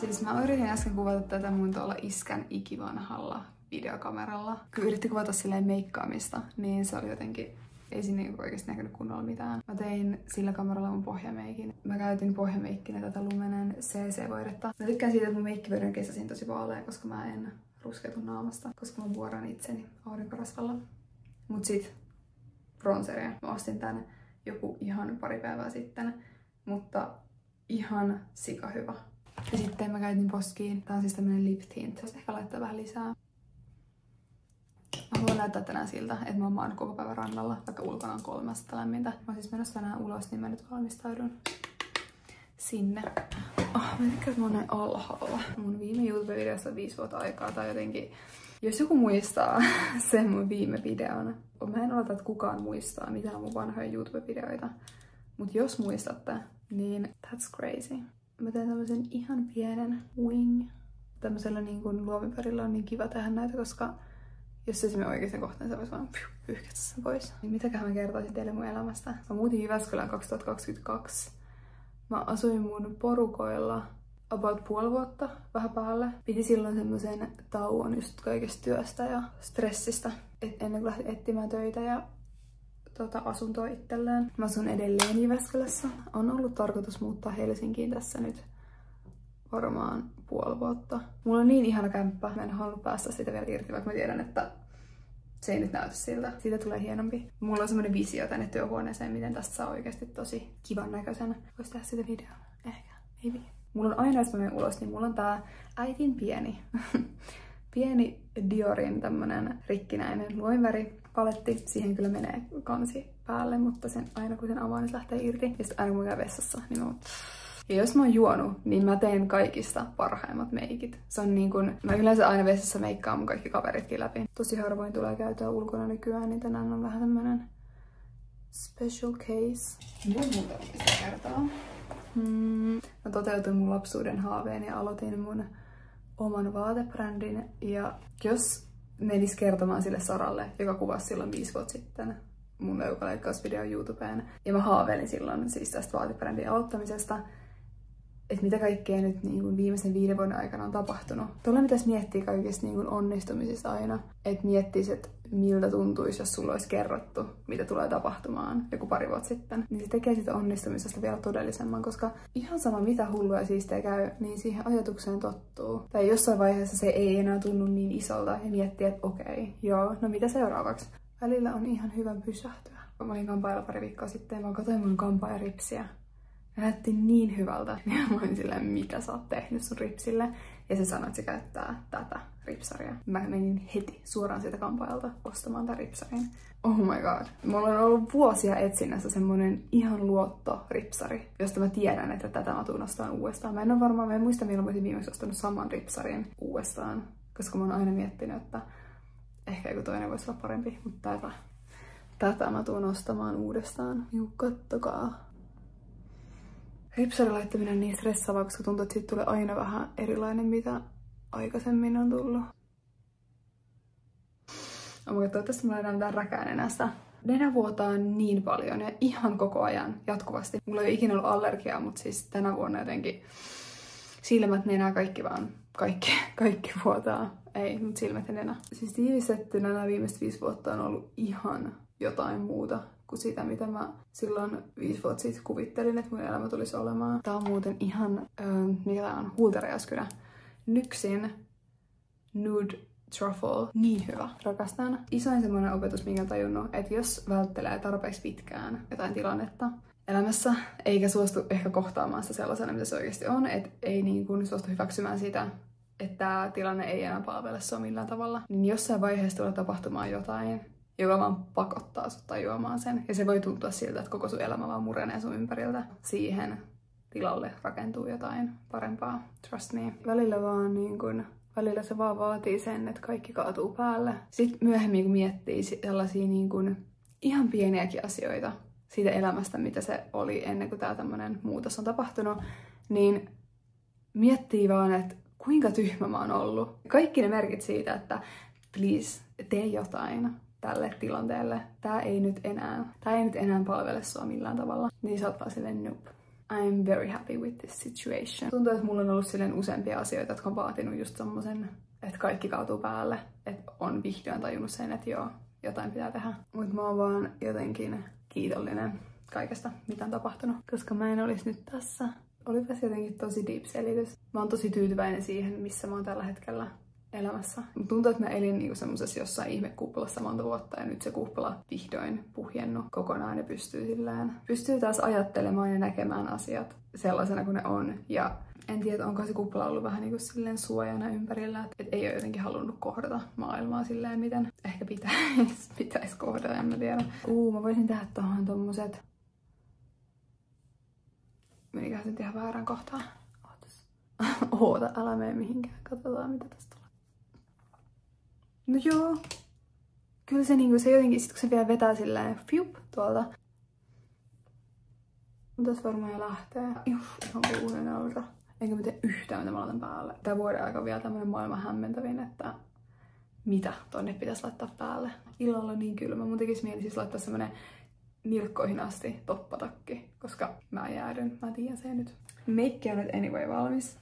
Siis mä yritin äsken kuvata tätä mun tuolla iskän ikivanhalla videokameralla. Kun yritti kuvata silleen meikkaamista, niin se oli jotenkin... Ei siinä oikeesti näkynyt kunnolla mitään. Mä tein sillä kameralla mun pohjameikin. Mä käytin pohjameikkinä tätä Lumenen CC-voidetta. Mä tykkään siitä, että mun meikkivyöry on kesäisin tosi vaalea, koska mä en ruskeutu naamasta, koska mä vuoran itseni aurinkorasvalla. Mut sit bronzeria. Mä ostin tän joku ihan pari päivää sitten, mutta ihan sika hyvä. Ja sitten mä käytin Poskiin. Tää on siis tämmönen lip tint. Voisi ehkä laittaa vähän lisää. Mä haluan näyttää tänään siltä, että mä oon maannut koko päivän rannalla, vaikka ulkona on 3 astetta lämmintä. Mä oon siis menossa tänään ulos, niin mä nyt valmistaudun sinne. Mä tykkään, että mä oon näin alhaalla. Mun viime YouTube-videosta on 5 vuotta aikaa tai jotenkin... Jos joku muistaa sen mun viime videon, mä en odota, että kukaan muistaa mitään mun vanhoja YouTube-videoita. Mut jos muistatte, niin that's crazy. Mä teen tämmösen ihan pienen wing. Tämmöisellä niin kuin luomiparilla on niin kiva tehdä näitä, koska jos se menee oikeaan kohtaan, se voisi vaan pyyhkästä sen pois. Niin mitäköhän mä kertoisin teille mun elämästä? Mä muutin Jyväskylään 2022. Mä asuin mun porukoilla about puoli vuotta, vähän päälle. Piti silloin semmoisen tauon just kaikesta työstä ja stressistä, ennen kuin lähdin etsimään töitä ja asuntoa itselleen. Mä asun edelleen Jyväskylässä. On ollut tarkoitus muuttaa Helsinkiin tässä nyt varmaan puoli vuotta. Mulla on niin ihana kämppä. Mä en halunnut päästä siitä vielä irti, vaikka mä tiedän, että se ei nyt näytä siltä. Siitä tulee hienompi. Mulla on semmonen visio tänne työhuoneeseen, miten tästä saa oikeasti tosi kivan näköisen. Vois tehdä sitä videoa. Ehkä. Maybe. Mulla on aina, jos mä menen ulos, niin mulla on tää äitin pieni Diorin tämmönen rikkinäinen luomiväri-paletti. Siihen kyllä menee kansi päälle, mutta sen aina kun sen avaa, niin se lähtee irti. Ja sitten aina kun mä käyn vessassa, niin mä ja jos mä oon juonut, niin mä teen kaikista parhaimmat meikit. Se on niin kun, mä yleensä aina vessassa meikkaan mun kaikki kaveritkin läpi. Tosi harvoin tulee käytyä ulkona nykyään, niin tänään on vähän tämmönen special case. Mun muuta oikeasti kertaa. Mä toteutin mun lapsuuden haaveen ja aloitin mun oman vaatebrändin. Ja jos menis kertomaan sille Saralle, joka kuvasi silloin 5 vuotta sitten mun leukaleikkausvideo YouTubeen, ja mä haaveilin silloin siis tästä vaatebrändin aloittamisesta, että mitä kaikkea nyt niin kuin viimeisen 5 vuoden aikana on tapahtunut. Tuolla pitäisi miettiä kaikista niin kuin onnistumisista aina, että miettisi, että miltä tuntuisi, jos sulla olisi kerrottu, mitä tulee tapahtumaan joku pari vuotta sitten. Niin se tekee sitä onnistumisesta vielä todellisemman, koska ihan sama mitä hullua ja siistiä käy, niin siihen ajatukseen tottuu. Tai jossain vaiheessa se ei enää tunnu niin isolta ja miettiä, että okei, joo, no mitä seuraavaksi? Välillä on ihan hyvä pysähtyä. Mä olin kampailla pari viikkoa sitten ja mä katsoin mun kampaajaripsiä. Näytti niin hyvältä. Ja mä olin silleen, mitä sä oot tehnyt sun ripsille. Ja se sanoi, että se käyttää tätä ripsaria. Mä menin heti suoraan siitä kampaajalta ostamaan tämän ripsarin. Oh my god. Mulla on ollut vuosia etsinnässä semmonen ihan luotto-ripsari, josta mä tiedän, että tätä mä tuun ostamaan uudestaan. Mä en muista milloin mä olisin viimeksi ostanut saman ripsarin uudestaan. Koska mä oon aina miettinyt, että ehkä joku toinen voisi olla parempi. Mutta tätä mä tuun ostamaan uudestaan. Kattokaa. Ripsarin laittaminen on niin stressaavaa, koska tuntuu, että siitä tulee aina vähän erilainen, mitä aikaisemmin on tullut. Toivottavasti mulla ei enää mitään räkää nenästä. Nenä vuotaa niin paljon ja ihan koko ajan, jatkuvasti. Mulla ei ole ikinä ollut allergiaa, mutta siis tänä vuonna jotenkin silmät, nenä, kaikki vuotaa. Ei, mutta silmät ja nenä. Siis tiivistettynä nämä viimeiset 5 vuotta on ollut ihan jotain muuta kuin sitä, mitä mä silloin 5 vuotta sitten kuvittelin, että mun elämä tulisi olemaan. Tää on muuten ihan, mikä tää on, Huulterajyskylä. NYXin Nude Truffle. Niin hyvä. Rakastan. Isoin semmoinen opetus, minkä on tajunnut, että jos välttelee tarpeeksi pitkään jotain tilannetta elämässä, eikä suostu ehkä kohtaamaan sitä sellaisena, mitä se oikeasti on, että ei niin kuin suostu hyväksymään sitä, että tämä tilanne ei enää palvele sua millään tavalla, niin jossain vaiheessa tulee tapahtumaan jotain, joka vaan pakottaa sut tajuamaan sen. Ja se voi tuntua siltä, että koko sun elämä vaan murenee sun ympäriltä. Siihen tilalle rakentuu jotain parempaa. Trust me. Välillä se vaan vaatii sen, että kaikki kaatuu päälle. Sitten myöhemmin, kun miettii sellaisia niin kuin ihan pieniäkin asioita siitä elämästä, mitä se oli ennen kuin tää tämmönen muutos on tapahtunut, niin miettii vaan, että kuinka tyhmä mä oon ollut. Kaikki ne merkit siitä, että please, tee jotain tälle tilanteelle. Tää ei nyt enää palvele sua millään tavalla. Niin sä oot vaan silleen, nope, I'm very happy with this situation. Tuntuu, että mulla on ollut silleen useampia asioita, jotka on vaatinut just semmosen, että kaikki kaatuu päälle. Että on vihdoin tajunnut sen, että joo, jotain pitää tehdä. Mut mä oon vaan jotenkin kiitollinen kaikesta, mitä on tapahtunut. Koska mä en olisi nyt tässä. Olipas jotenkin tosi deep selitys. Mä oon tosi tyytyväinen siihen, missä mä oon tällä hetkellä elämässä. Mut tuntuu, että mä elin niinku semmosessa jossain ihmekuplassa monta vuotta ja nyt se kupla vihdoin puhjennut kokonaan ja pystyy taas ajattelemaan ja näkemään asiat sellaisena kuin ne on. Ja en tiedä, onko se kupla ollut vähän niinku silleen suojana ympärillä, että ei ole jotenkin halunnut kohdata maailmaa silleen, miten ehkä pitäisi kohdata, en mä tiedä. Mä voisin tehdä tohon tommoset. Meniköhän sen ihan väärään kohtaan? Oota, älä mene mihinkään. Katsotaan, mitä tästä tulee. No joo. Kyllä se, niinku, se jotenkin, sit kun se vielä vetää silleen fiup tuolta. Tässä varmaan jo lähtee. Ihan kuulen alta. Enkä mä tee yhtään, mitä mä laitan päälle. Tää vuoden aika on vielä tämmönen maailman hämmentävin, että mitä tonne pitäisi laittaa päälle. Illalla on niin kylmä. Mun tekisi mieli siis laittaa semmonen nilkkoihin asti toppatakki, koska mä jäädyn. Mä tiedän sen nyt. Meikki on nyt anyway valmis.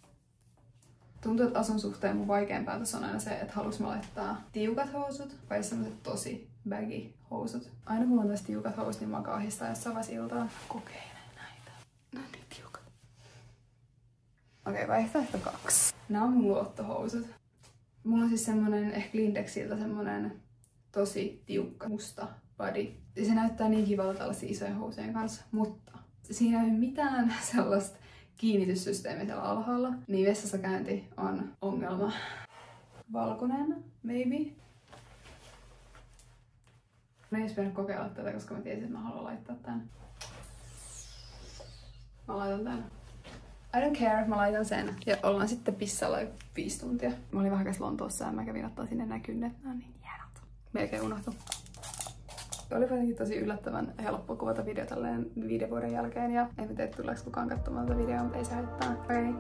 Tuntuu, että asun suhteen mun vaikein päätös on aina se, että halus mä laittaa tiukat housut vai sellaiset tosi baggy housut. Aina kun mulla on tässä tiukat housut, niin mä kahdistaa jossain vaiheessa iltaa. Kokeilen näitä. No niin tiukat. Okei, vaihtoehto 2. Nämä on mun luottohousut. Mulla on siis semmonen ehkä Lindexiltä semmonen tosi tiukka musta body. Se näyttää niin kivalta tällaisia isojen housujen kanssa, mutta siinä ei ole mitään sellaista kiinnityssysteemiä siellä alhaalla, niin vessassa käynti on ongelma. Valkoinen, maybe. Mä en pitänyt kokeilla tätä, koska mä tiesin, että mä haluan laittaa tän. Mä laitan tän. I don't care, mä laitan sen. Ja ollaan sitten pissalla 5 tuntia. Mä olin vähän Lontoossa ja mä kävin ottaa sinne nämä kynnet. Nää on niin hienot. Melkein unohtu. Oli jotenkin tosi yllättävän helppo kuvata video tälleen 5 vuoden jälkeen. Ja en tiedä, tuleeko kukaan katsomaan tätä videoa, mutta ei se haittaa. Okay.